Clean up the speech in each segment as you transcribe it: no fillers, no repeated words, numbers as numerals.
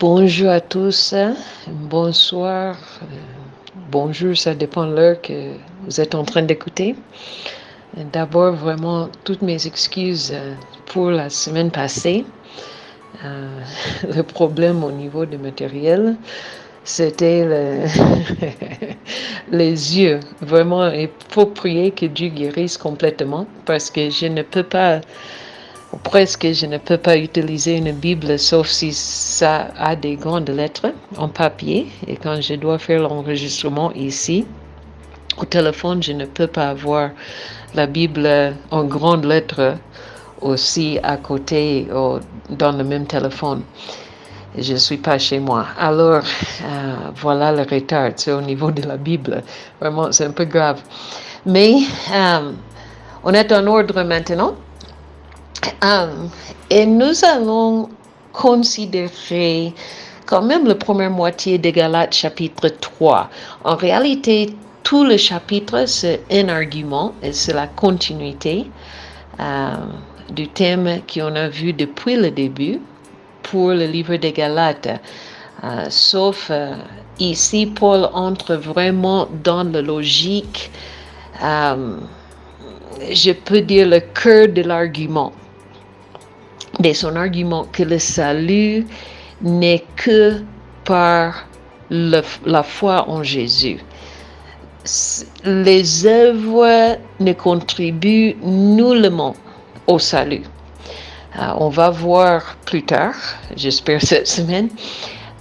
Bonjour à tous, bonsoir, bonjour, ça dépend de l'heure que vous êtes en train d'écouter. D'abord, vraiment, toutes mes excuses pour la semaine passée. Le problème au niveau du matériel, c'était les yeux. Vraiment, il faut prier que Dieu guérisse complètement parce que je ne peux pas utiliser une Bible sauf si ça a des grandes lettres en papier. Et quand je dois faire l'enregistrement ici, au téléphone, je ne peux pas avoir la Bible en grandes lettres aussi à côté dans le même téléphone. Je ne suis pas chez moi. Alors, voilà le retard, c'est au niveau de la Bible. Vraiment, c'est un peu grave. Mais on est en ordre maintenant. Et nous allons considérer quand même la première moitié de Galates chapitre 3. En réalité, tout le chapitre, c'est un argument et c'est la continuité du thème qu'on a vu depuis le début pour le livre de Galates. Sauf ici, Paul entre vraiment dans la logique, je peux dire le cœur de l'argument. De son argument que le salut n'est que par la foi en Jésus. Les œuvres ne contribuent nullement au salut. On va voir plus tard, j'espère cette semaine,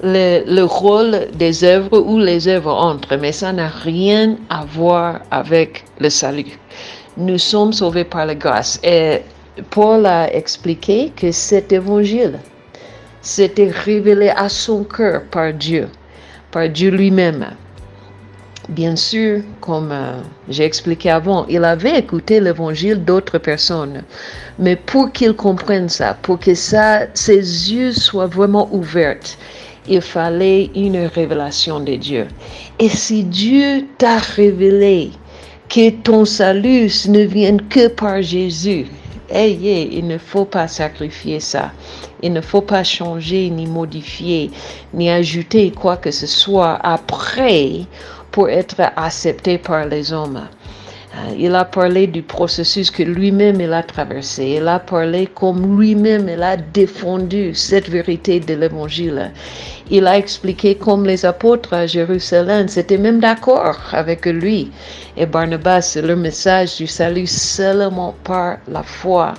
le rôle des œuvres où les œuvres entrent, mais ça n'a rien à voir avec le salut. Nous sommes sauvés par la grâce. Et Paul a expliqué que cet évangile s'était révélé à son cœur par Dieu lui-même. Bien sûr, comme j'ai expliqué avant, il avait écouté l'évangile d'autres personnes, mais pour qu'il comprenne ça, pour que ses yeux soient vraiment ouverts, il fallait une révélation de Dieu. Et si Dieu t'a révélé que ton salut ne vient que par Jésus, il ne faut pas sacrifier ça. Il ne faut pas changer, ni modifier, ni ajouter quoi que ce soit après pour être accepté par les hommes. Il a parlé du processus que lui-même il a traversé. Il a parlé comme lui-même il a défendu cette vérité de l'évangile. Il a expliqué comme les apôtres à Jérusalem s'étaient même d'accord avec lui. Et Barnabas, leur message du salut seulement par la foi.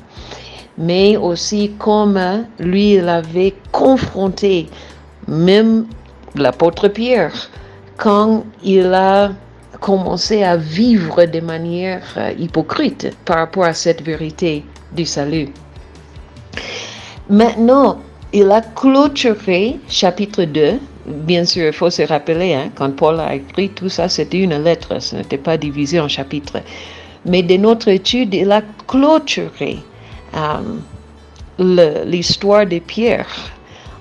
Mais aussi comme lui, il avait confronté même l'apôtre Pierre quand il a commencé à vivre de manière hypocrite par rapport à cette vérité du salut. Maintenant, il a clôturé chapitre 2. Bien sûr, il faut se rappeler, quand Paul a écrit tout ça, c'était une lettre, ce n'était pas divisé en chapitres. Mais de notre étude, il a clôturé l'histoire de Pierre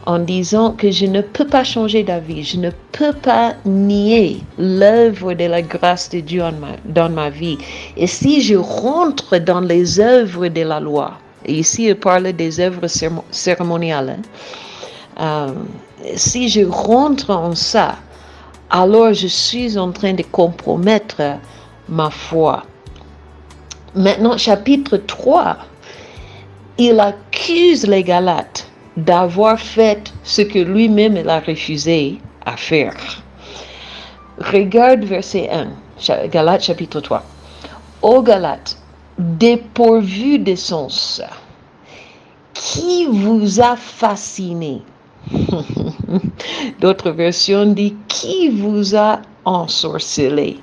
en disant que je ne peux pas changer d'avis, je ne peux pas nier l'œuvre de la grâce de Dieu dans ma vie. Et si je rentre dans les œuvres de la loi, et ici il parle des œuvres cérémoniales, si je rentre en ça, alors je suis en train de compromettre ma foi. Maintenant, chapitre 3, il accuse les Galates d'avoir fait ce que lui-même il a refusé à faire. Regarde verset 1, Galates chapitre 3. Ô Galates, dépourvus de sens, qui vous a fasciné? D'autres versions disent qui vous a ensorcelé.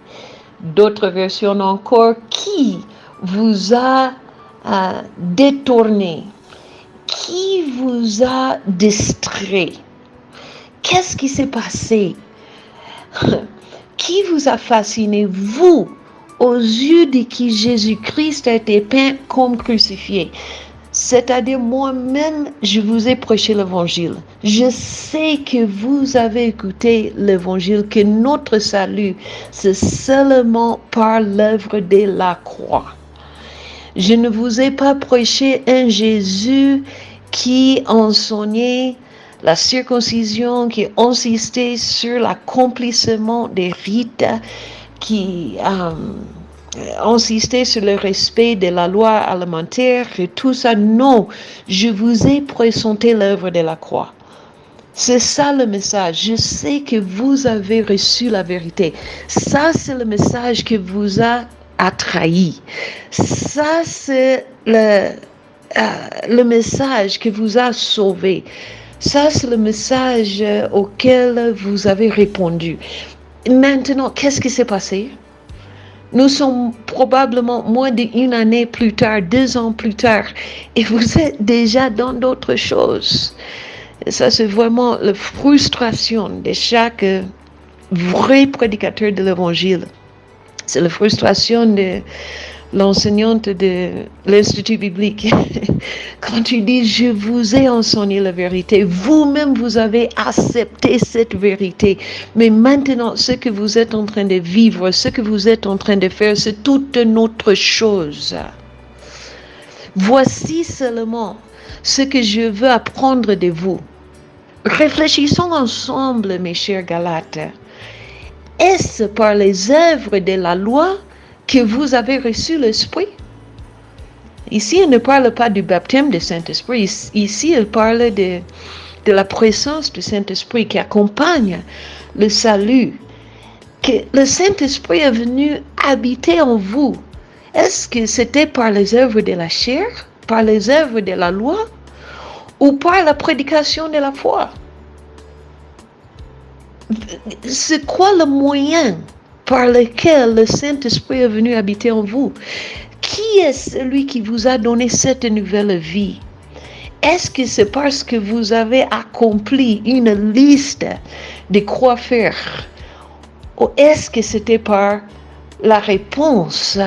D'autres versions encore qui vous a détourné. Qui vous a distrait? Qu'est-ce qui s'est passé? Qui vous a fasciné, vous, aux yeux de qui Jésus-Christ a été peint comme crucifié? C'est-à-dire moi-même, je vous ai prêché l'évangile. Je sais que vous avez écouté l'évangile, que notre salut, c'est seulement par l'œuvre de la croix. Je ne vous ai pas prêché un Jésus qui enseignait la circoncision qui insistait sur l'accomplissement des rites, qui insistait sur le respect de la loi alimentaire et tout ça. Non, je vous ai présenté l'œuvre de la croix. C'est ça le message. Je sais que vous avez reçu la vérité. Ça, c'est le message qui vous a trahi. Ça, c'est le message qui vous a sauvé. Ça, c'est le message auquel vous avez répondu. Maintenant, qu'est-ce qui s'est passé? Nous sommes probablement moins d'une année plus tard, 2 ans plus tard, et vous êtes déjà dans d'autres choses. Et ça, c'est vraiment la frustration de chaque vrai prédicateur de l'Évangile. C'est la frustration de l'enseignante de l'Institut biblique. Quand tu dis, je vous ai enseigné la vérité, vous-même vous avez accepté cette vérité, mais maintenant ce que vous êtes en train de vivre, ce que vous êtes en train de faire, c'est toute une autre chose. Voici seulement ce que je veux apprendre de vous. Réfléchissons ensemble, mes chers Galates. Est-ce par les œuvres de la loi que vous avez reçu l'Esprit? Ici, il ne parle pas du baptême du Saint-Esprit. Ici, il parle de la présence du Saint-Esprit qui accompagne le salut. Que le Saint-Esprit est venu habiter en vous. Est-ce que c'était par les œuvres de la chair, par les œuvres de la loi, ou par la prédication de la foi? C'est quoi le moyen par lequel le Saint-Esprit est venu habiter en vous? Qui est celui qui vous a donné cette nouvelle vie? Est-ce que c'est parce que vous avez accompli une liste de quoi faire? Ou est-ce que c'était par la réponse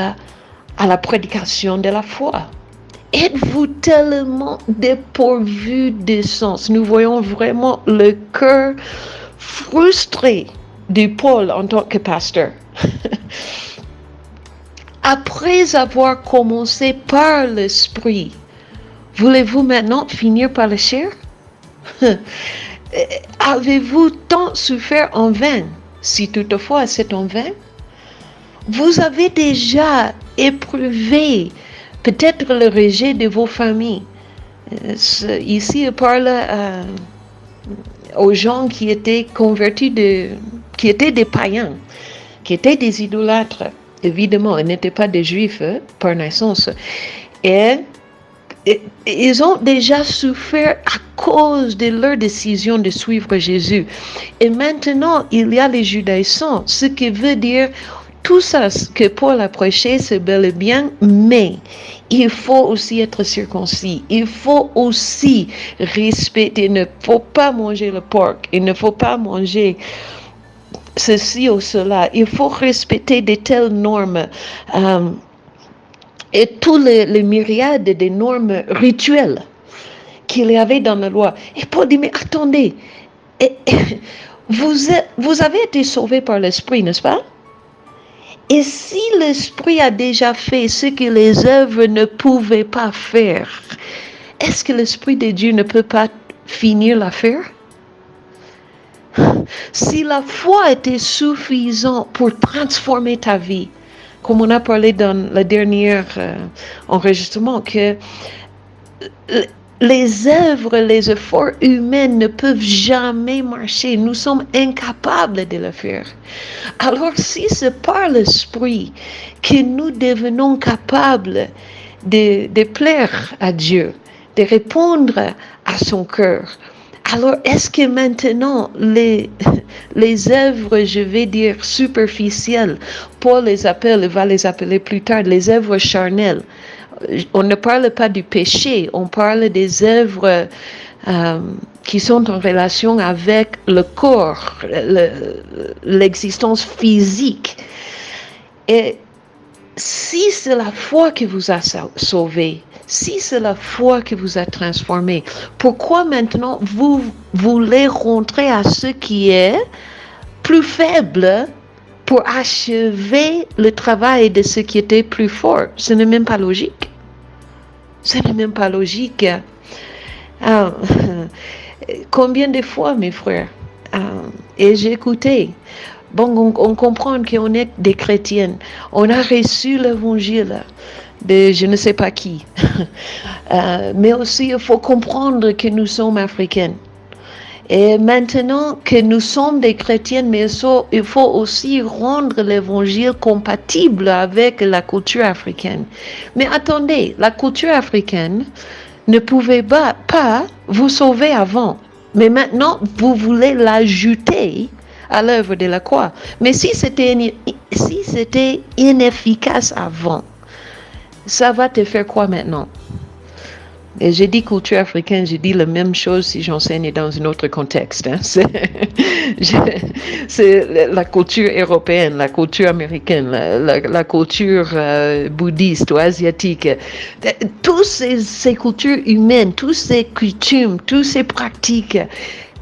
à la prédication de la foi? Êtes-vous tellement dépourvu de sens? Nous voyons vraiment le cœur frustré de Paul en tant que pasteur. Après avoir commencé par l'esprit, voulez-vous maintenant finir par la chair? Avez-vous tant souffert en vain? Si toutefois c'est en vain, vous avez déjà éprouvé peut-être le rejet de vos familles. Ici, il parle aux gens qui étaient convertis, qui étaient des païens, qui étaient des idolâtres. Évidemment, ils n'étaient pas des juifs par naissance. Et ils ont déjà souffert à cause de leur décision de suivre Jésus. Et maintenant, il y a les judaïsants, ce qui veut dire tout ça que Paul a prêché, c'est bel et bien, mais il faut aussi être circoncis. Il faut aussi respecter. Il ne faut pas manger le porc. Il ne faut pas manger ceci ou cela. Il faut respecter de telles normes. Et tous les myriades de normes rituelles qu'il y avait dans la loi. Et Paul dit, mais attendez, vous avez été sauvés par l'Esprit, n'est-ce pas? Et si l'Esprit a déjà fait ce que les œuvres ne pouvaient pas faire, est-ce que l'Esprit de Dieu ne peut pas finir l'affaire? Si la foi était suffisante pour transformer ta vie, comme on a parlé dans le dernier enregistrement, que les œuvres, les efforts humains ne peuvent jamais marcher. Nous sommes incapables de le faire. Alors, si c'est par l'Esprit que nous devenons capables de plaire à Dieu, de répondre à son cœur, alors est-ce que maintenant les œuvres, je vais dire superficielles, Paul va les appeler plus tard, les œuvres charnelles. On ne parle pas du péché, on parle des œuvres qui sont en relation avec le corps, l'existence physique. Et si c'est la foi qui vous a sauvé, si c'est la foi qui vous a transformé, pourquoi maintenant vous voulez rentrer à ce qui est plus faible pour achever le travail de ce qui était plus fort? Ce n'est même pas logique. Ce n'est même pas logique. Combien de fois, mes frères, et j'ai écouté. Bon, on comprend qu'on est des chrétiennes. On a reçu l'évangile de je ne sais pas qui. Mais aussi, il faut comprendre que nous sommes africaines. Et maintenant que nous sommes des chrétiennes, mais il faut aussi rendre l'évangile compatible avec la culture africaine. Mais attendez, la culture africaine ne pouvait pas vous sauver avant. Mais maintenant, vous voulez l'ajouter à l'œuvre de la croix. Mais si c'était inefficace avant, ça va te faire quoi maintenant? Et j'ai dit culture africaine, j'ai dit la même chose si j'enseigne dans un autre contexte. Hein. C'est la culture européenne, la culture américaine, la culture bouddhiste ou asiatique. Toutes ces cultures humaines, toutes ces coutumes, toutes ces pratiques,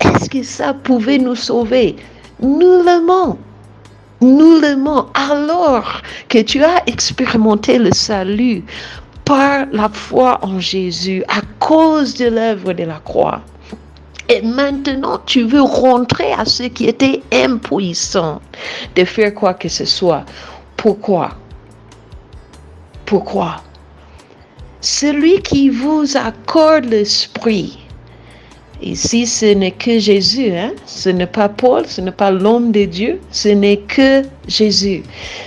est-ce que ça pouvait nous sauver? Nullement. Nullement. Alors que tu as expérimenté le salut par la foi en Jésus, à cause de l'œuvre de la croix. Et maintenant, tu veux rentrer à ce qui était impuissant de faire quoi que ce soit. Pourquoi? Pourquoi? Celui qui vous accorde l'esprit. Ici, ce n'est que Jésus, hein? Ce n'est pas Paul, ce n'est pas l'homme de Dieu, ce n'est que Jésus.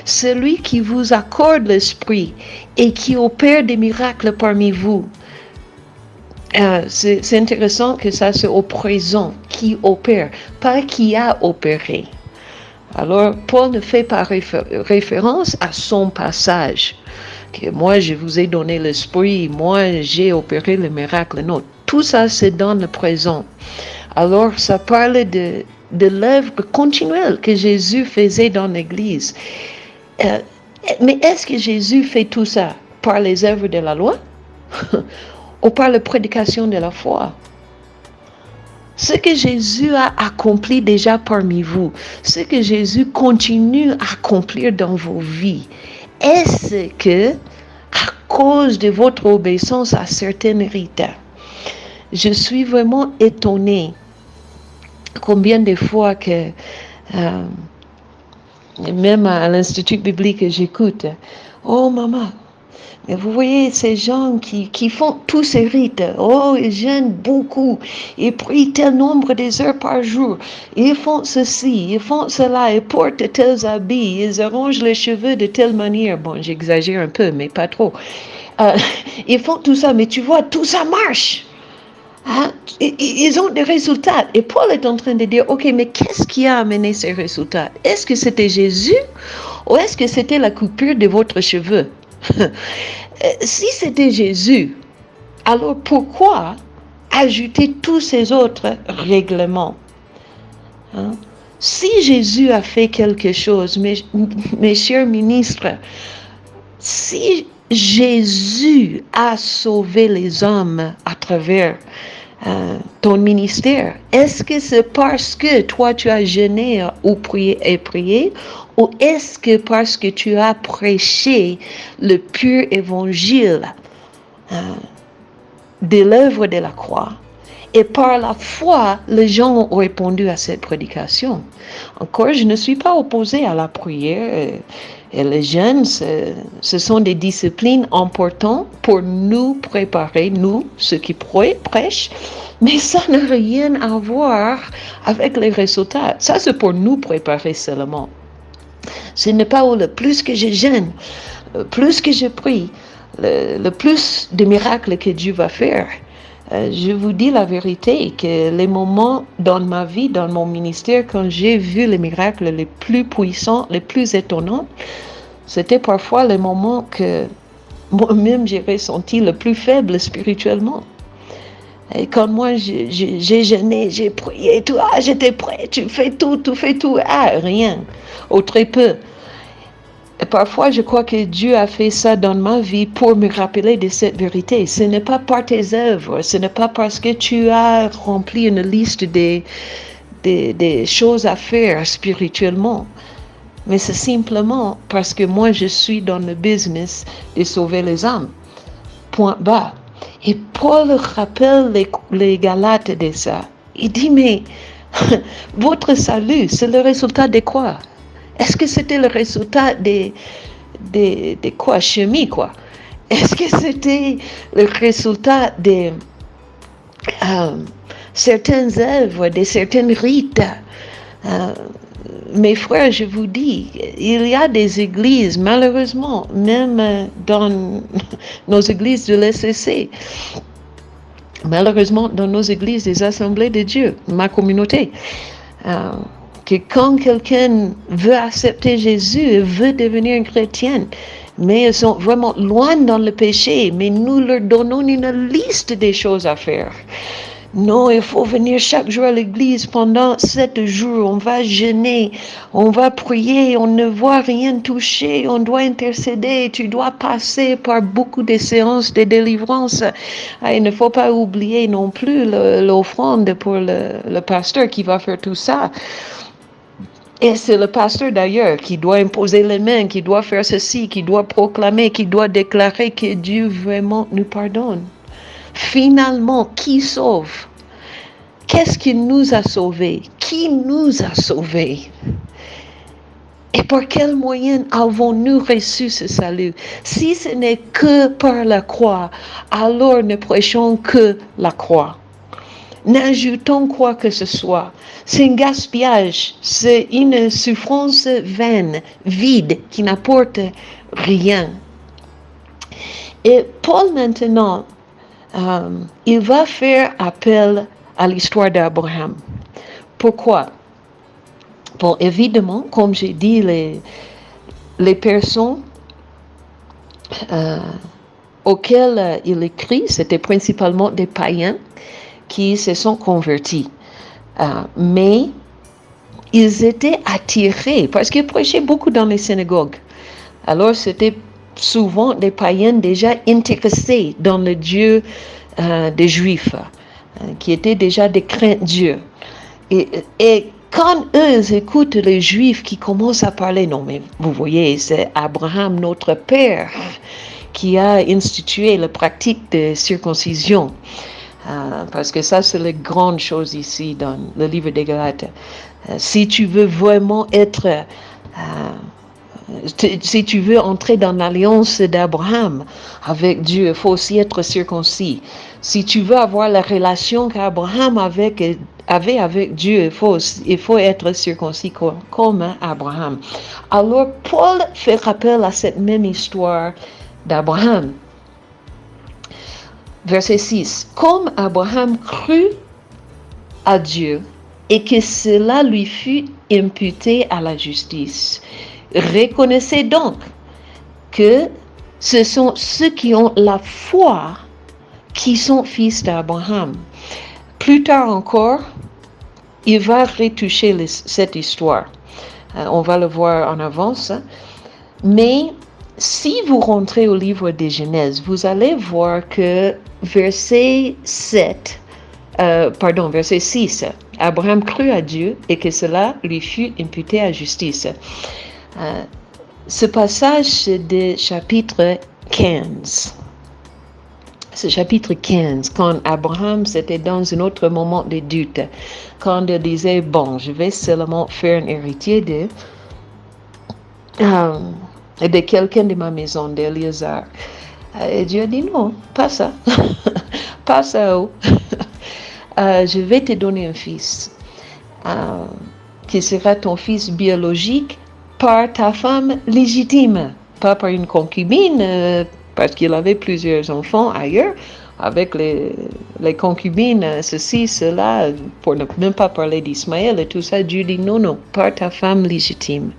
Celui qui vous accorde l'esprit et qui opère des miracles parmi vous. C'est intéressant que ça c'est au présent, qui opère, pas qui a opéré. Alors, Paul ne fait pas référence à son passage. Que moi, je vous ai donné l'esprit, moi, j'ai opéré le miracle. Non, tout ça, c'est dans le présent. Alors, ça parle de l'œuvre continuelle que Jésus faisait dans l'Église. Mais est-ce que Jésus fait tout ça par les œuvres de la loi ou par la prédication de la foi? Ce que Jésus a accompli déjà parmi vous, ce que Jésus continue à accomplir dans vos vies, est-ce que, à cause de votre obéissance à certains rites, je suis vraiment étonnée combien de fois que, même à l'Institut biblique que j'écoute, oh maman, mais vous voyez ces gens qui font tous ces rites, oh ils jeûnent beaucoup, ils prient tel nombre des heures par jour, ils font ceci, ils font cela, ils portent tels habits, ils arrangent les cheveux de telle manière, bon j'exagère un peu mais pas trop, ils font tout ça, mais tu vois tout ça marche. Hein? Ils ont des résultats. Et Paul est en train de dire, ok, mais qu'est-ce qui a amené ces résultats? Est-ce que c'était Jésus ou est-ce que c'était la coupure de votre cheveux? Si c'était Jésus, alors pourquoi ajouter tous ces autres règlements? Hein? Si Jésus a fait quelque chose, mes chers ministres, si Jésus a sauvé les hommes à travers ton ministère, est-ce que c'est parce que toi tu as jeûné ou prié, ou est-ce que parce que tu as prêché le pur évangile de l'œuvre de la croix? Et par la foi, les gens ont répondu à cette prédication. Encore, je ne suis pas opposée à la prière. Et les jeûnes, ce sont des disciplines importantes pour nous préparer, nous, ceux qui prêchent. Mais ça n'a rien à voir avec les résultats. Ça, c'est pour nous préparer seulement. Ce n'est pas le plus que je jeûne, plus que je prie, le plus de miracles que Dieu va faire. Je vous dis la vérité, que les moments dans ma vie, dans mon ministère, quand j'ai vu les miracles les plus puissants, les plus étonnants, c'était parfois les moments que moi-même j'ai ressenti le plus faible spirituellement. Et quand moi j'ai jeûné, j'ai prié, tout, j'étais prêt, tu fais tout, rien, ou très peu. Et parfois, je crois que Dieu a fait ça dans ma vie pour me rappeler de cette vérité. Ce n'est pas par tes œuvres, ce n'est pas parce que tu as rempli une liste des choses à faire spirituellement, mais c'est simplement parce que moi, je suis dans le business de sauver les âmes. Point bas. Et Paul rappelle les Galates de ça. Il dit, mais votre salut, c'est le résultat de quoi? Est-ce que c'était le résultat de quoi? Chimie, quoi? Est-ce que c'était le résultat de certaines œuvres, de certains rites? Mes frères, je vous dis, il y a des églises, malheureusement, même dans nos églises de l'SCC, malheureusement dans nos églises des assemblées de Dieu, ma communauté, que quand quelqu'un veut accepter Jésus et veut devenir un chrétien, mais ils sont vraiment loin dans le péché, mais nous leur donnons une liste des choses à faire. Non, il faut venir chaque jour à l'église pendant 7 jours. On va jeûner, on va prier, on ne voit rien toucher, on doit intercéder. Tu dois passer par beaucoup de séances de délivrance. Il ne faut pas oublier non plus l'offrande pour le pasteur qui va faire tout ça. Et c'est le pasteur d'ailleurs qui doit imposer les mains, qui doit faire ceci, qui doit proclamer, qui doit déclarer que Dieu vraiment nous pardonne. Finalement, qui sauve? Qu'est-ce qui nous a sauvés? Qui nous a sauvés? Et par quel moyen avons-nous reçu ce salut? Si ce n'est que par la croix, alors ne prêchons que la croix. N'ajoutons quoi que ce soit. C'est un gaspillage, c'est une souffrance vaine, vide, qui n'apporte rien. Et Paul maintenant, il va faire appel à l'histoire d'Abraham. Pourquoi? Bon, évidemment, comme j'ai dit, les personnes auxquelles il écrit, c'était principalement des païens qui se sont convertis. Mais ils étaient attirés parce qu'ils prêchaient beaucoup dans les synagogues. Alors, c'était souvent des païens déjà intéressés dans le Dieu des Juifs, qui étaient déjà des craintes Dieu. Et quand eux écoutent les Juifs qui commencent à parler, non mais vous voyez, c'est Abraham, notre père, qui a institué la pratique de circoncision. Parce que ça, c'est la grande chose ici dans le livre des Galates. Si tu veux vraiment être... si tu veux entrer dans l'alliance d'Abraham avec Dieu, il faut aussi être circoncis. Si tu veux avoir la relation qu'Abraham avait avec Dieu, il faut être circoncis comme Abraham. Alors, Paul fait rappel à cette même histoire d'Abraham. Verset 6. Comme Abraham crut à Dieu et que cela lui fut imputé à la justice. Reconnaissez donc que ce sont ceux qui ont la foi qui sont fils d'Abraham. Plus tard encore, il va retoucher cette histoire. On va le voir en avance. Mais si vous rentrez au livre de Genèse, vous allez voir que verset 6, Abraham crut à Dieu et que cela lui fut imputé à justice. Ce passage, c'est de chapitre 15. Ce chapitre 15, quand Abraham, c'était dans un autre moment de doute, quand il disait, bon, je vais seulement faire un héritier de quelqu'un de ma maison, d'Éléazar. Et Dieu a dit, non, pas ça. Pas ça. Je vais te donner un fils qui sera ton fils biologique par ta femme légitime, pas par une concubine, parce qu'il avait plusieurs enfants ailleurs, avec les concubines, ceci, cela, pour ne même pas parler d'Ismaël et tout ça. Dieu dit non, par ta femme légitime.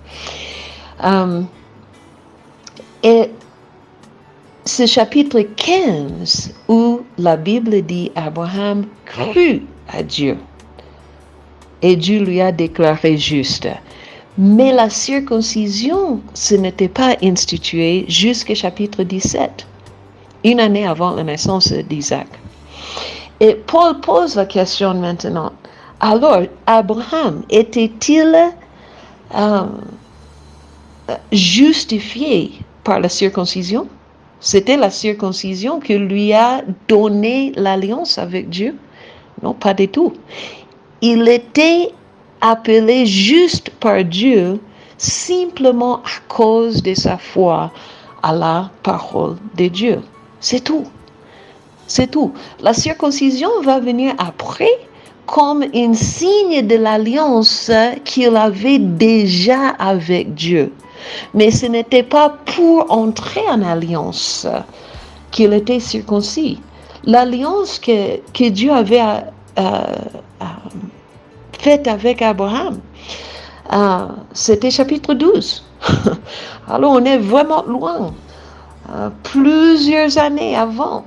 Et ce chapitre 15 où la Bible dit Abraham crut à Dieu et Dieu lui a déclaré juste. Mais la circoncision, ce n'était pas institué jusqu'au chapitre 17, une année avant la naissance d'Isaac. Et Paul pose la question maintenant. Alors, Abraham était-il justifié par la circoncision? C'était la circoncision qui lui a donné l'alliance avec Dieu? Non, pas du tout. il était appelé juste par Dieu simplement à cause de sa foi à la parole de Dieu. C'est tout. C'est tout. La circoncision va venir après comme un signe de l'alliance qu'il avait déjà avec Dieu. Mais ce n'était pas pour entrer en alliance qu'il était circoncis. L'alliance que Dieu avait faite avec Abraham, c'était chapitre 12. Alors on est vraiment loin, plusieurs années avant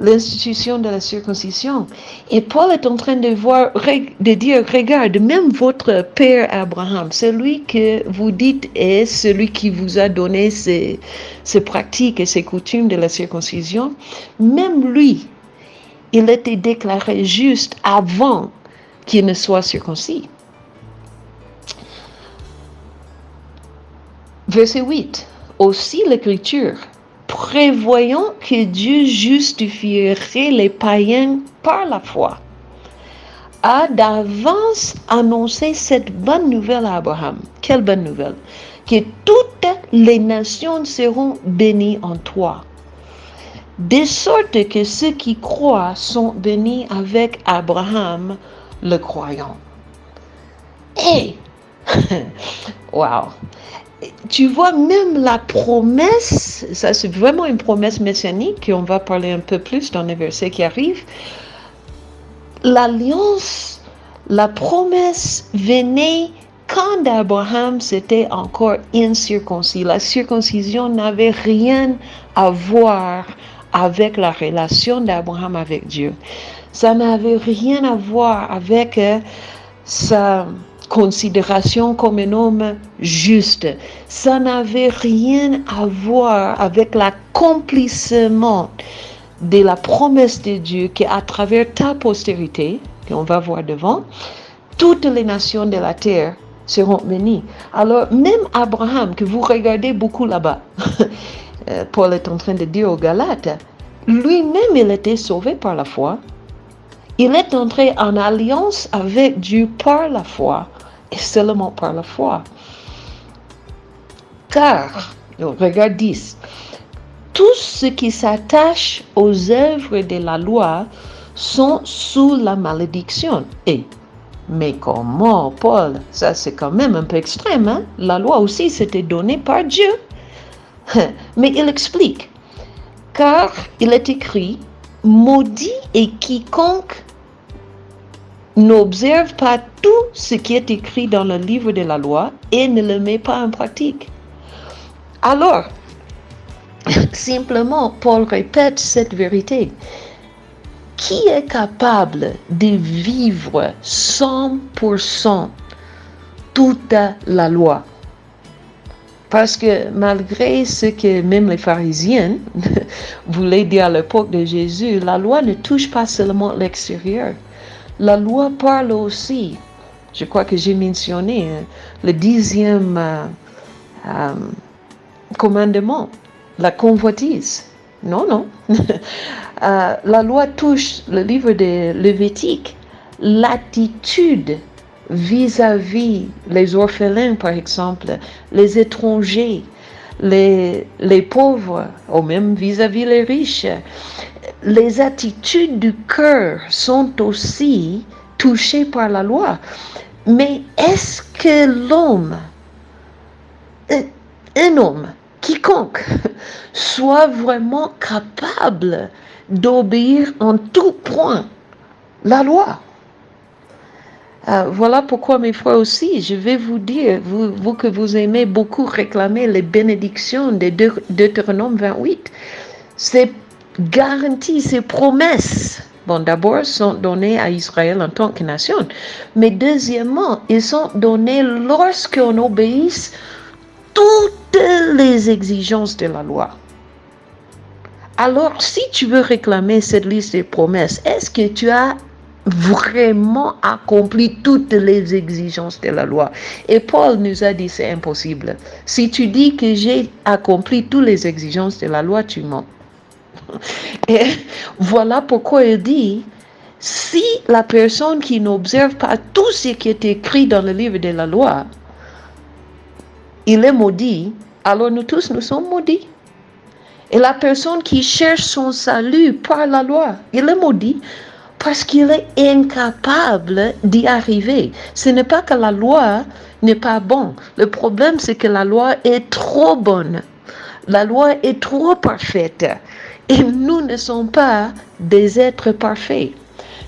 l'institution de la circoncision. Et Paul est en train de dire, regarde, même votre père Abraham, celui que vous dites est celui qui vous a donné ces pratiques et ces coutumes de la circoncision, même lui, il était déclaré juste avant qu'il ne soit circoncis. Verset 8. Aussi l'Écriture, prévoyant que Dieu justifierait les païens par la foi, a d'avance annoncé cette bonne nouvelle à Abraham. Quelle bonne nouvelle? Que toutes les nations seront bénies en toi. De sorte que ceux qui croient sont bénis avec Abraham, le croyant. Hey! Wow! Tu vois, même la promesse, ça c'est vraiment une promesse messianique, qu'on va parler un peu plus dans les versets qui arrivent. L'alliance, la promesse venait quand Abraham c'était encore incirconcis. La circoncision n'avait rien à voir avec la relation d'Abraham avec Dieu. Ça n'avait rien à voir avec sa considération comme un homme juste. Ça n'avait rien à voir avec l'accomplissement de la promesse de Dieu qu'à travers ta postérité, qu'on va voir devant, toutes les nations de la terre seront bénies. Alors, même Abraham, que vous regardez beaucoup là-bas, Paul est en train de dire aux Galates, lui-même, il était sauvé par la foi. Il est entré en alliance avec Dieu par la foi, et seulement par la foi. Car, regarde 10, tout ce qui s'attache aux œuvres de la loi sont sous la malédiction. Mais comment, Paul? Ça, c'est quand même un peu extrême, hein? La loi aussi, c'était donnée par Dieu. Mais il explique, car il est écrit, maudit est quiconque n'observe pas tout ce qui est écrit dans le livre de la loi et ne le met pas en pratique. Alors, simplement, Paul répète cette vérité. Qui est capable de vivre 100% toute la loi? Parce que malgré ce que même les pharisiens voulaient dire à l'époque de Jésus, la loi ne touche pas seulement l'extérieur. La loi parle aussi, je crois que j'ai mentionné, le 10e commandement, la convoitise. Non. La loi touche le livre de Lévitique, l'attitude vis-à-vis les orphelins, par exemple, les étrangers, les pauvres, ou même vis-à-vis les riches. Les attitudes du cœur sont aussi touchées par la loi. Mais est-ce que l'homme, un homme, quiconque, soit vraiment capable d'obéir en tout point la loi? Voilà pourquoi, mes frères aussi, je vais vous dire, vous que vous aimez beaucoup réclamer les bénédictions de Deutéronome 28, c'est garanties, ces promesses, bon, d'abord, sont données à Israël en tant que nation, mais deuxièmement, ils sont donnés lorsqu'on obéisse toutes les exigences de la loi. Alors, si tu veux réclamer cette liste de promesses, est-ce que tu as vraiment accompli toutes les exigences de la loi? Et Paul nous a dit c'est impossible. Si tu dis que j'ai accompli toutes les exigences de la loi, tu mens. Et voilà pourquoi il dit, Si la personne qui n'observe pas tout ce qui est écrit dans le livre de la loi, il est maudit, alors nous tous, nous sommes maudits. Et la personne qui cherche son salut par la loi, il est maudit parce qu'il est incapable d'y arriver. Ce n'est pas que la loi n'est pas bonne. Le problème, c'est que la loi est trop bonne. La loi est trop parfaite. Et nous ne sommes pas des êtres parfaits.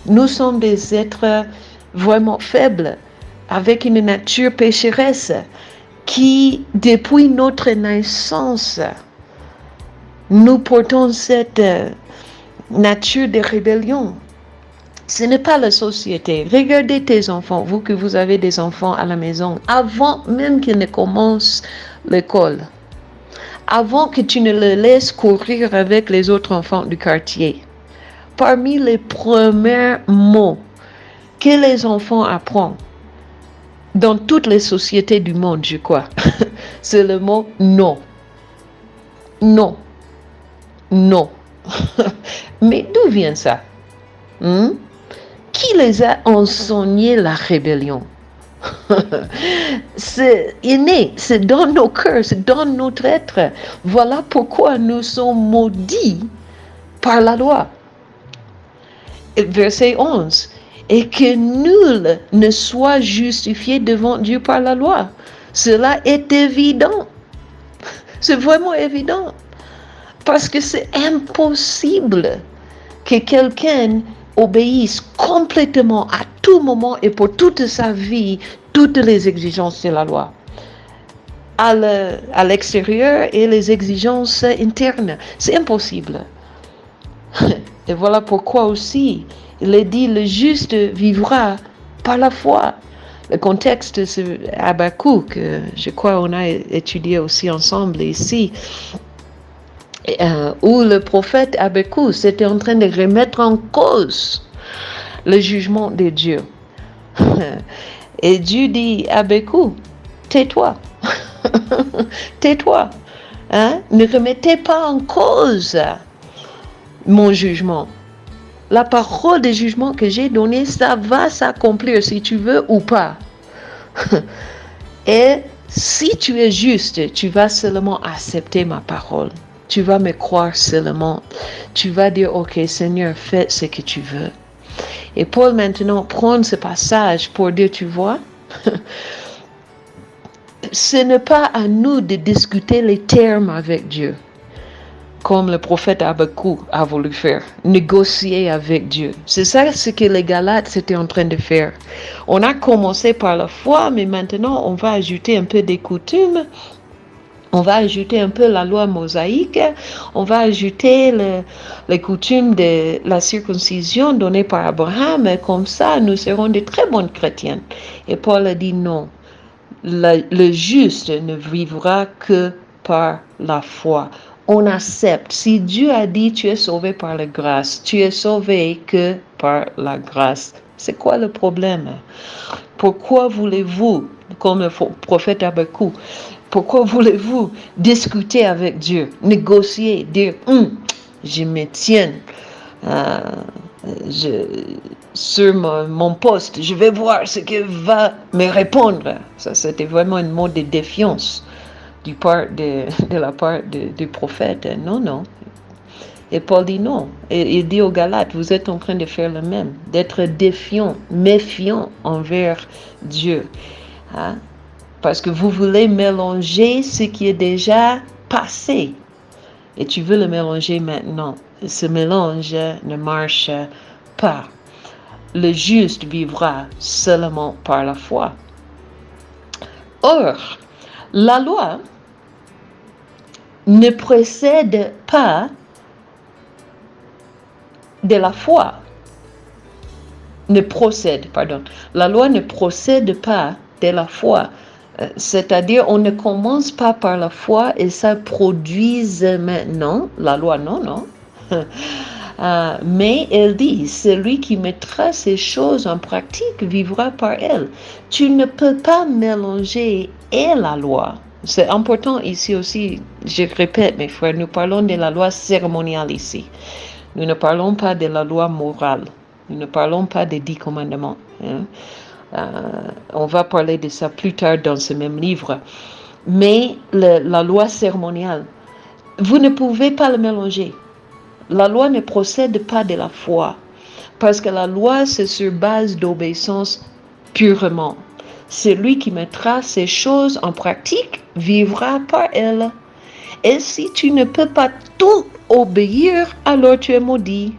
Nous sommes des êtres vraiment faibles, avec une nature pécheresse qui, depuis notre naissance, nous portons cette nature de rébellion. Ce n'est pas la société. Regardez tes enfants, vous que vous avez des enfants à la maison, avant même qu'ils ne commencent l'école, avant que tu ne les laisses courir avec les autres enfants du quartier. Parmi les premiers mots que les enfants apprennent dans toutes les sociétés du monde, je crois, c'est le mot non. Non. Non. Mais d'où vient ça? Qui les a enseigné la rébellion? C'est inné, c'est dans nos cœurs, c'est dans notre être. Voilà pourquoi nous sommes maudits par la loi. Verset 11. Et que nul ne soit justifié devant Dieu par la loi. Cela est évident. C'est vraiment évident. Parce que c'est impossible que quelqu'un obéisse complètement à tout moment et pour toute sa vie, toutes les exigences de la loi. À l'extérieur et les exigences internes. C'est impossible. Et voilà pourquoi aussi, il est dit, le juste vivra par la foi. Le contexte, c'est Habakkuk, je crois qu'on a étudié aussi ensemble ici, où le prophète Habakkuk était en train de remettre en cause le jugement de Dieu. Et Dieu dit, Habakkuk, tais-toi. Tais-toi. Ne remettez pas en cause mon jugement. La parole de jugement que j'ai donnée, ça va s'accomplir si tu veux ou pas. Et si tu es juste, tu vas seulement accepter ma parole. Tu vas me croire seulement. Tu vas dire, ok Seigneur, fais ce que tu veux. Et Paul maintenant prend ce passage pour dire, tu vois, ce n'est pas à nous de discuter les termes avec Dieu, comme le prophète Habakkuk a voulu faire, négocier avec Dieu. C'est ça ce que les Galates étaient en train de faire. On a commencé par la foi, mais maintenant on va ajouter un peu des coutumes, on va ajouter un peu la loi mosaïque, on va ajouter les coutumes de la circoncision donnée par Abraham, et comme ça nous serons de très bonnes chrétiennes. Et Paul a dit non, le juste ne vivra que par la foi. On accepte. Si Dieu a dit tu es sauvé par la grâce, tu es sauvé que par la grâce. C'est quoi le problème? Pourquoi voulez-vous, comme le prophète Habakkuk, pourquoi voulez-vous discuter avec Dieu, négocier, dire je me tiens sur mon poste, je vais voir ce qu'il va me répondre. Ça, c'était vraiment un mot de défiance de la part du prophète. Non, non. Et Paul dit non. Et il dit aux Galates, vous êtes en train de faire le même, d'être défiant, méfiant envers Dieu. Parce que vous voulez mélanger ce qui est déjà passé. Et tu veux le mélanger maintenant. Ce mélange ne marche pas. Le juste vivra seulement par la foi. Or, la loi ne précède pas de la foi. La loi ne procède pas de la foi. C'est-à-dire, on ne commence pas par la foi et ça produise maintenant. La loi, non. Mais elle dit, celui qui mettra ces choses en pratique vivra par elle. Tu ne peux pas mélanger et la loi. C'est important ici aussi, je répète mes frères, nous parlons de la loi cérémoniale ici. Nous ne parlons pas de la loi morale. Nous ne parlons pas des 10 commandements. Hein. On va parler de ça plus tard dans ce même livre. Mais la loi cérémoniale, vous ne pouvez pas le mélanger. La loi ne procède pas de la foi, parce que la loi, c'est sur base d'obéissance purement. Celui qui mettra ces choses en pratique vivra par elles. Et si tu ne peux pas tout obéir, alors tu es maudit.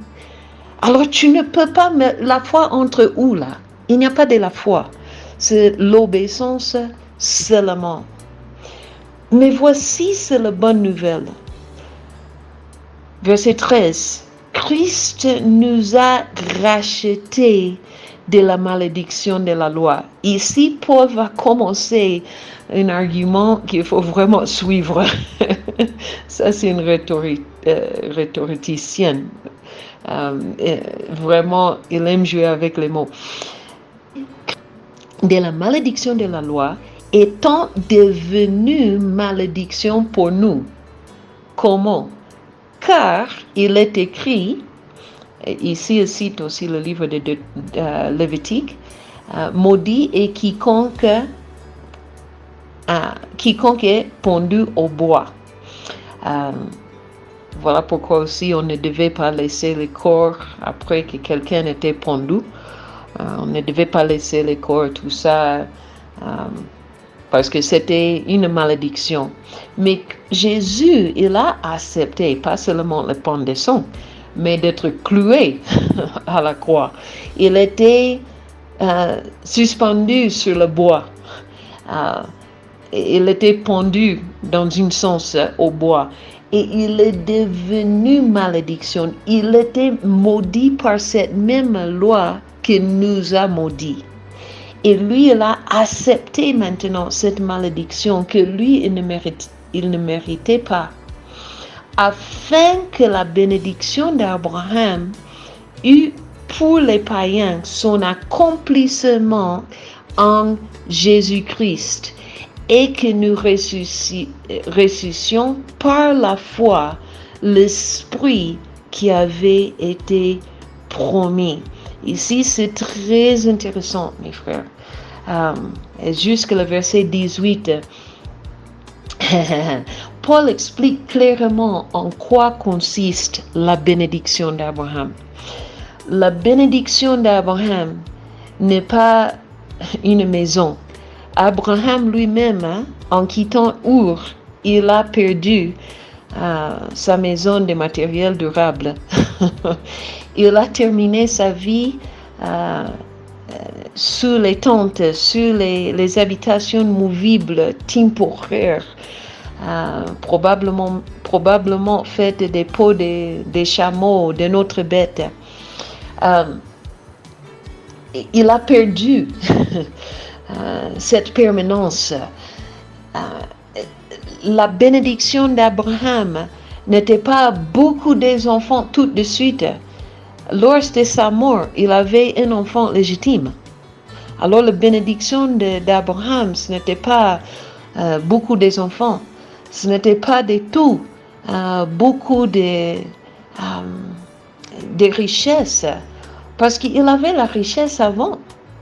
Alors tu ne peux pas mettre la foi entre où là? Il n'y a pas de la foi. C'est l'obéissance seulement. Mais voici, c'est la bonne nouvelle. Verset 13. Christ nous a rachetés de la malédiction de la loi. Ici, Paul va commencer un argument qu'il faut vraiment suivre. Ça, c'est une rhétoricienne. Vraiment, il aime jouer avec les mots. De la malédiction de la loi étant devenue malédiction pour nous. Comment? Car il est écrit, ici il cite aussi le livre de Lévitique, maudit est quiconque est pendu au bois. Voilà pourquoi aussi on ne devait pas laisser le corps après que quelqu'un était pendu. On ne devait pas laisser le corps, tout ça, parce que c'était une malédiction. Mais Jésus, il a accepté, pas seulement le pendaison, mais d'être cloué à la croix. Il était suspendu sur le bois. Il était pendu dans un sens au bois. Et il est devenu malédiction. Il était maudit par cette même loi qui nous a maudits. Et lui, il a accepté maintenant cette malédiction que lui, il ne méritait pas, afin que la bénédiction d'Abraham eût pour les païens son accomplissement en Jésus-Christ et que nous ressuscitions par la foi l'Esprit qui avait été promis. Ici, c'est très intéressant, mes frères. Jusqu'à le verset 18, Paul explique clairement en quoi consiste la bénédiction d'Abraham. La bénédiction d'Abraham n'est pas une maison. Abraham lui-même, en quittant Our, il a perdu sa maison de matériel durable. Il a terminé sa vie sous les tentes, sur les habitations movibles temporaires, probablement faites des peaux des chameaux, de notre bête. Il a perdu cette permanence. La bénédiction d'Abraham n'était pas beaucoup des enfants tout de suite. Lors de sa mort, il avait un enfant légitime. Alors la bénédiction d'Abraham, ce n'était pas beaucoup des enfants. Ce n'était pas du tout beaucoup de richesses. Parce qu'il avait la richesse avant.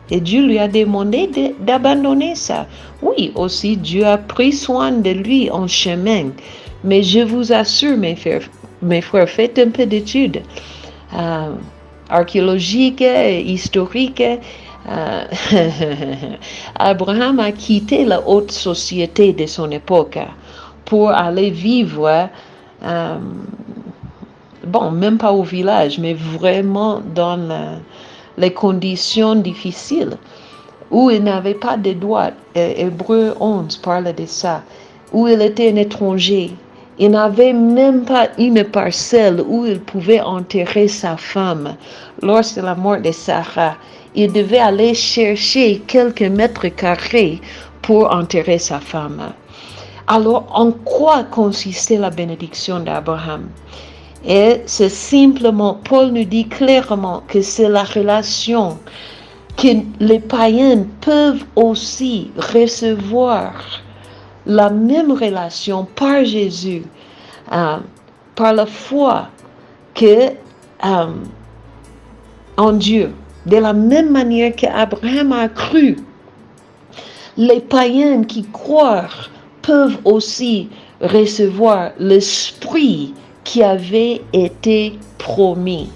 Et Dieu lui a demandé d'abandonner ça. Oui, aussi Dieu a pris soin de lui en chemin. Mais je vous assure, mes frères, faites un peu d'études archéologiques, historiques. Abraham a quitté la haute société de son époque pour aller vivre, même pas au village, mais vraiment dans les conditions difficiles, où il n'avait pas de droits. Hébreux 11 parle de ça, où il était un étranger. Il n'avait même pas une parcelle où il pouvait enterrer sa femme. Lors de la mort de Sarah, il devait aller chercher quelques mètres carrés pour enterrer sa femme. Alors, en quoi consistait la bénédiction d'Abraham? Et c'est simplement, Paul nous dit clairement que c'est la relation que les païens peuvent aussi recevoir, la même relation par Jésus, par la foi que en Dieu, de la même manière qu'Abraham a cru. Les païens qui croient peuvent aussi recevoir l'esprit qui avait été promis.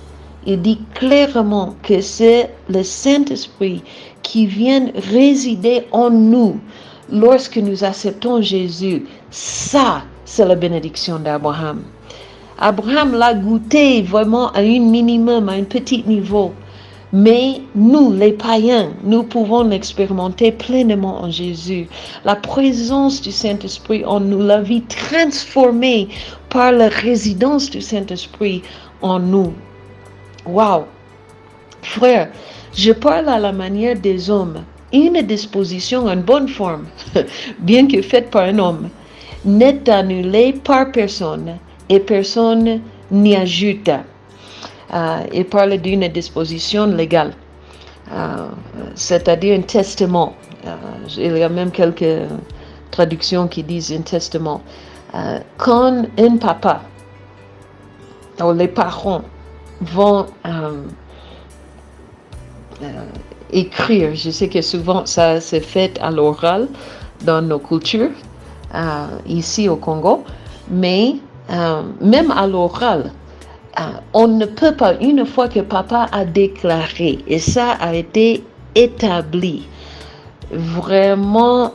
Il dit clairement que c'est le Saint-Esprit qui vient résider en nous lorsque nous acceptons Jésus. Ça, c'est la bénédiction d'Abraham. Abraham l'a goûté vraiment à un minimum, à un petit niveau. Mais nous, les païens, nous pouvons l'expérimenter pleinement en Jésus. La présence du Saint-Esprit en nous, la vie transformée par la résidence du Saint-Esprit en nous. Wow! Frère, je parle à la manière des hommes. Une disposition en bonne forme, bien que faite par un homme, n'est annulée par personne et personne n'y ajoute. Il parle d'une disposition légale, c'est-à-dire un testament. Il y a même quelques traductions qui disent un testament. Quand un papa ou les parents vont écrire, je sais que souvent ça se fait à l'oral dans nos cultures, ici au Congo, mais même à l'oral, on ne peut pas, une fois que papa a déclaré, et ça a été établi, vraiment,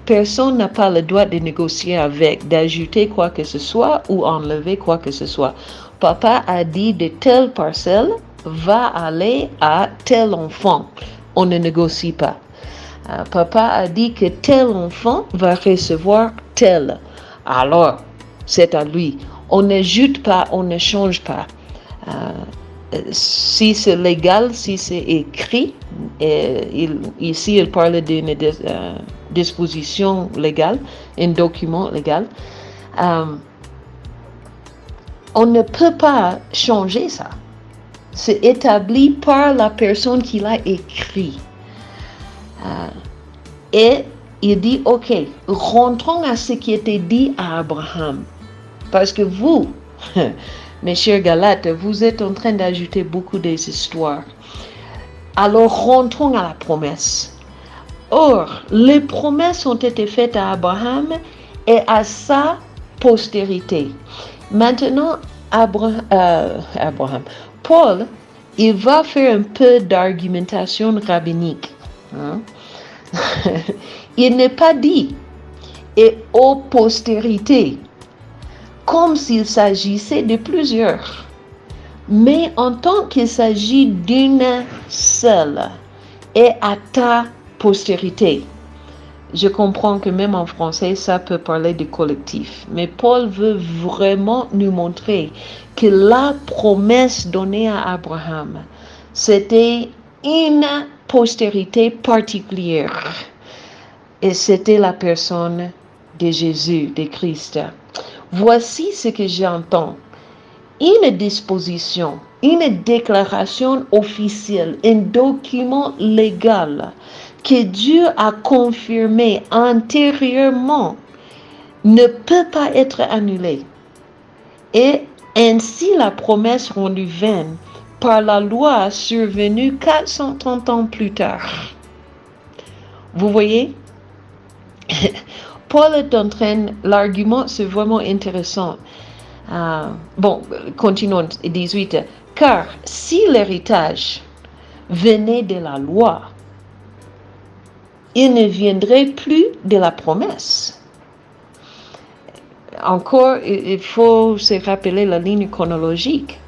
personne n'a pas le droit de négocier avec, d'ajouter quoi que ce soit ou enlever quoi que ce soit. Papa a dit de telle parcelle va aller à tel enfant. On ne négocie pas. Papa a dit que tel enfant va recevoir tel. Alors, c'est à lui. On n'ajoute pas, on ne change pas. Si c'est légal, si c'est écrit, ici il parle d'une disposition légale, un document légal, on ne peut pas changer ça. C'est établi par la personne qui l'a écrit. Et il dit, ok, rentrons à ce qui était dit à Abraham. Parce que vous, mes chers Galates, vous êtes en train d'ajouter beaucoup des histoires. Alors rentrons à la promesse. Or, les promesses ont été faites à Abraham et à sa postérité. Maintenant, Paul, il va faire un peu d'argumentation rabbinique. Il n'est pas dit et aux postérités, comme s'il s'agissait de plusieurs, mais en tant qu'il s'agit d'une seule, et à ta postérité. Je comprends que même en français, ça peut parler de collectif, mais Paul veut vraiment nous montrer que la promesse donnée à Abraham, c'était une postérité particulière, et c'était la personne de Jésus, de Christ. Voici ce que j'entends. Une disposition, une déclaration officielle, un document légal que Dieu a confirmé antérieurement ne peut pas être annulé. Et ainsi la promesse rendue vaine par la loi survenue 430 ans plus tard. Vous voyez? Paul est en train, l'argument c'est vraiment intéressant. Continuons, 18. Car si l'héritage venait de la loi, il ne viendrait plus de la promesse. Encore, il faut se rappeler la ligne chronologique.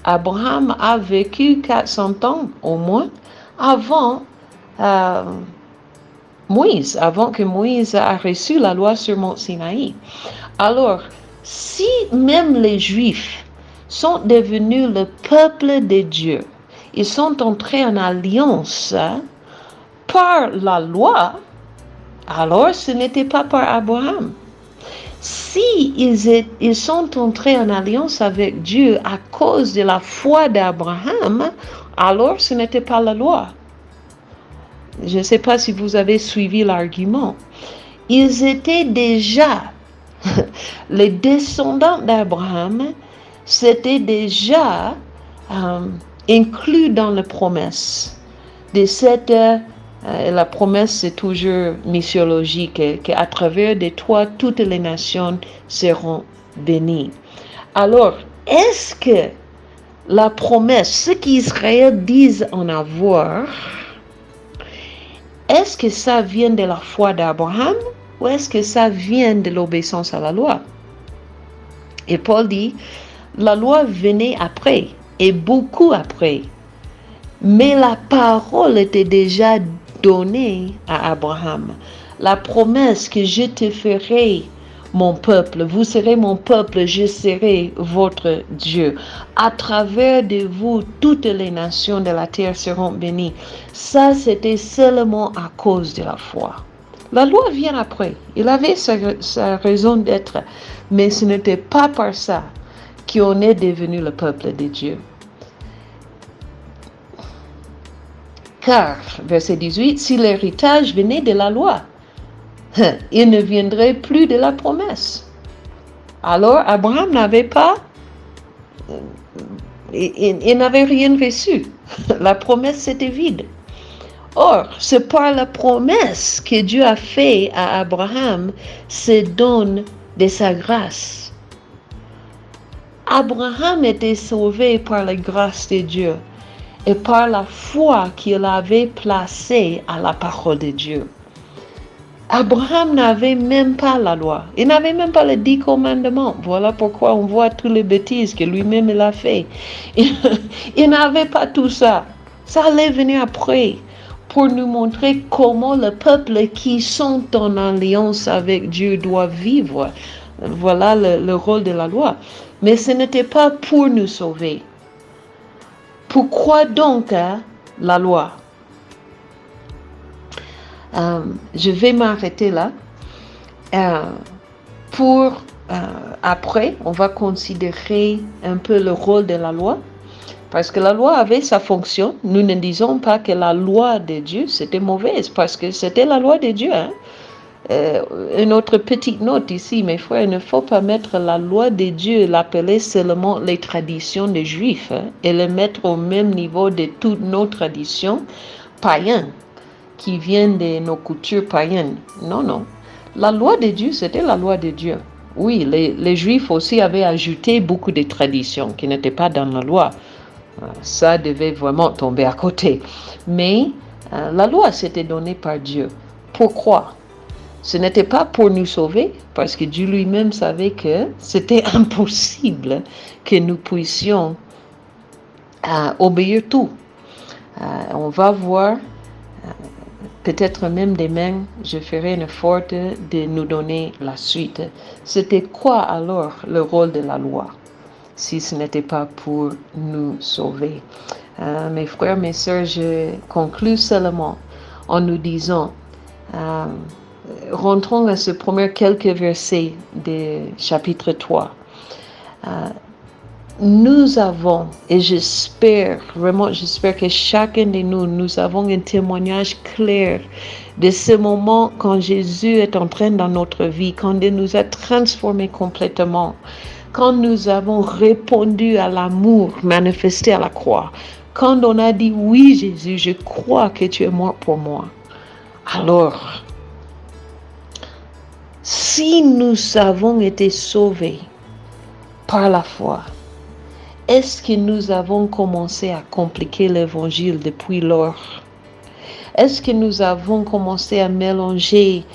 Abraham a vécu 400 ans au moins avant Moïse, avant que Moïse a reçu la loi sur Mont Sinaï. Alors, si même les Juifs sont devenus le peuple de Dieu, ils sont entrés en alliance par la loi, alors ce n'était pas par Abraham. Si ils sont entrés en alliance avec Dieu à cause de la foi d'Abraham, alors ce n'était pas la loi. Je ne sais pas si vous avez suivi l'argument. Ils étaient déjà, les descendants d'Abraham, c'était déjà inclus dans la promesse de cette... la promesse, c'est toujours missiologique, qu'à travers de toi, toutes les nations seront bénies. Alors, est-ce que la promesse, ce qu'Israël disent en avoir, est-ce que ça vient de la foi d'Abraham ou est-ce que ça vient de l'obéissance à la loi? Et Paul dit, la loi venait après, et beaucoup après. Mais la parole était déjà donnée à Abraham. La promesse que je te ferai mon peuple, vous serez mon peuple, je serai votre Dieu. À travers de vous, toutes les nations de la terre seront bénies. Ça, c'était seulement à cause de la foi. La loi vient après. Il avait sa raison d'être, mais ce n'était pas par ça qu'on est devenu le peuple de Dieu. Car, verset 18, si l'héritage venait de la loi, il ne viendrait plus de la promesse. Alors, Abraham n'avait pas, il n'avait rien reçu. La promesse, c'était vide. Or, c'est par la promesse que Dieu a fait à Abraham ce don de sa grâce. Abraham était sauvé par la grâce de Dieu et par la foi qu'il avait placée à la parole de Dieu. Abraham n'avait même pas la loi. Il n'avait même pas les 10 commandements. Voilà pourquoi on voit toutes les bêtises que lui-même il a fait. Il n'avait pas tout ça. Ça allait venir après pour nous montrer comment le peuple qui sont en alliance avec Dieu doit vivre. Voilà le rôle de la loi. Mais ce n'était pas pour nous sauver. Pourquoi donc la loi? Je vais m'arrêter là. Après, on va considérer un peu le rôle de la loi. Parce que la loi avait sa fonction. Nous ne disons pas que la loi de Dieu, c'était mauvaise. Parce que c'était la loi de Dieu. Une autre petite note ici, mes frères, il ne faut pas mettre la loi de Dieu, l'appeler seulement les traditions des Juifs. Et le mettre au même niveau de toutes nos traditions païennes, qui viennent de nos cultures païennes. Non, non. La loi de Dieu, c'était la loi de Dieu. Oui, les Juifs aussi avaient ajouté beaucoup de traditions qui n'étaient pas dans la loi. Ça devait vraiment tomber à côté. Mais la loi, c'était donnée par Dieu. Pourquoi? Ce n'était pas pour nous sauver, parce que Dieu lui-même savait que c'était impossible que nous puissions obéir tout. On va voir. Peut-être même demain, je ferai un effort de nous donner la suite. C'était quoi alors le rôle de la loi, si ce n'était pas pour nous sauver? Mes frères, mes sœurs, je conclus seulement en nous disant, rentrons à ce premier quelques versets de chapitre 3. Nous avons, et j'espère que chacun de nous avons un témoignage clair de ce moment quand Jésus est entré dans notre vie, quand il nous a transformés complètement, quand nous avons répondu à l'amour manifesté à la croix, quand on a dit oui Jésus, je crois que tu es mort pour moi. Alors, si nous avons été sauvés par la foi, est-ce que nous avons commencé à compliquer l'évangile depuis lors? Est-ce que nous avons commencé à mélanger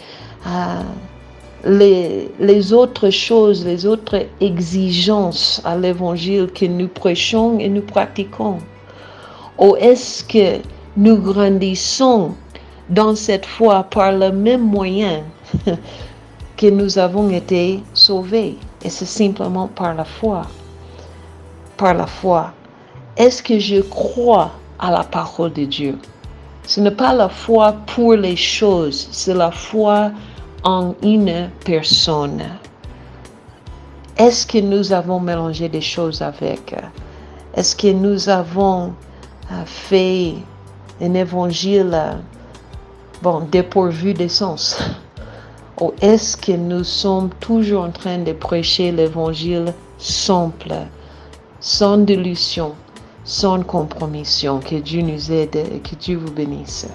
les autres choses, les autres exigences à l'évangile que nous prêchons et nous pratiquons? Ou est-ce que nous grandissons dans cette foi par le même moyen que nous avons été sauvés? Et c'est simplement par la foi. Par la foi. Est-ce que je crois à la parole de Dieu? Ce n'est pas la foi pour les choses, c'est la foi en une personne. Est-ce que nous avons mélangé des choses avec? Est-ce que nous avons fait un évangile dépourvu de sens? Ou est-ce que nous sommes toujours en train de prêcher l'évangile simple, sans dilution, sans compromission. Que Dieu nous aide et que Dieu vous bénisse.